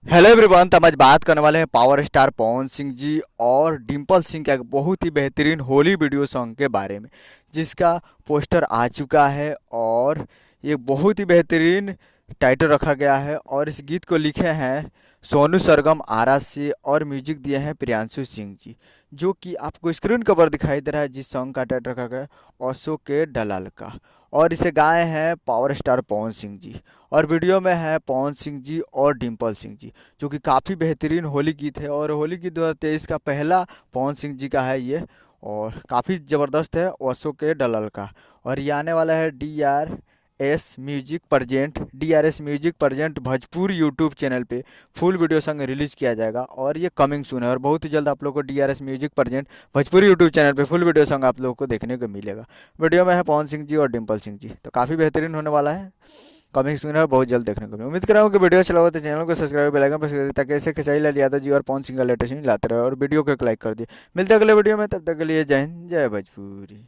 Hello everyone. तो हम आज बात करने वाले हैं पावर स्टार पवन सिंह जी और डिम्पल सिंह का एक बहुत ही बेहतरीन होली वीडियो सॉन्ग के बारे में, जिसका पोस्टर आ चुका है और ये बहुत ही बेहतरीन टाइटल रखा गया है। और इस गीत को लिखे हैं सोनू सरगम आरा से और म्यूजिक दिए हैं प्रियांशु सिंह जी, जो कि आपको स्क्रीन कवर दिखाई दे रहा है। जिस सॉन्ग का टाइटल रखा गया है ओशो के डलाल का, और इसे गाए हैं पावर स्टार पवन सिंह जी। और वीडियो में है पवन सिंह जी और डिम्पल सिंह जी, जो कि काफ़ी बेहतरीन होली गीत है। और होली गीत 2023 का पहला पवन सिंह जी का है ये, और काफ़ी ज़बरदस्त है ओशो के डलल का। और ये आने वाला है D R S music present Bhojpur YouTube channel पे फुल वीडियो सॉन्ग रिलीज किया जाएगा। और ये कमिंग सून है, और बहुत ही जल्द आप लोगों को D R S music present Bhojpur YouTube channel पे फुल वीडियो सॉन्ग आप लोगों को देखने को मिलेगा। वीडियो में है पवन सिंह जी और डिम्पल सिंह जी, तो काफ़ी बेहतरीन होने वाला है। कमिंग सून है और बहुत जल्द देखने को मिलेगा। उम्मीद कर रहा हूँ कि वीडियो अच्छा लगा तो चैनल को सब्सक्राइब बेल आइकन प्रेस कर दीजिए, ताकि ऐसे खेसारी लाल यादव जी और पवन सिंह का लेटेस्ट न्यूज़ लाते रहे। और वीडियो को एक लाइक कर दिए। मिलते हैं अगले वीडियो में, तब तक के लिए जय हिंद जय भोजपुरी।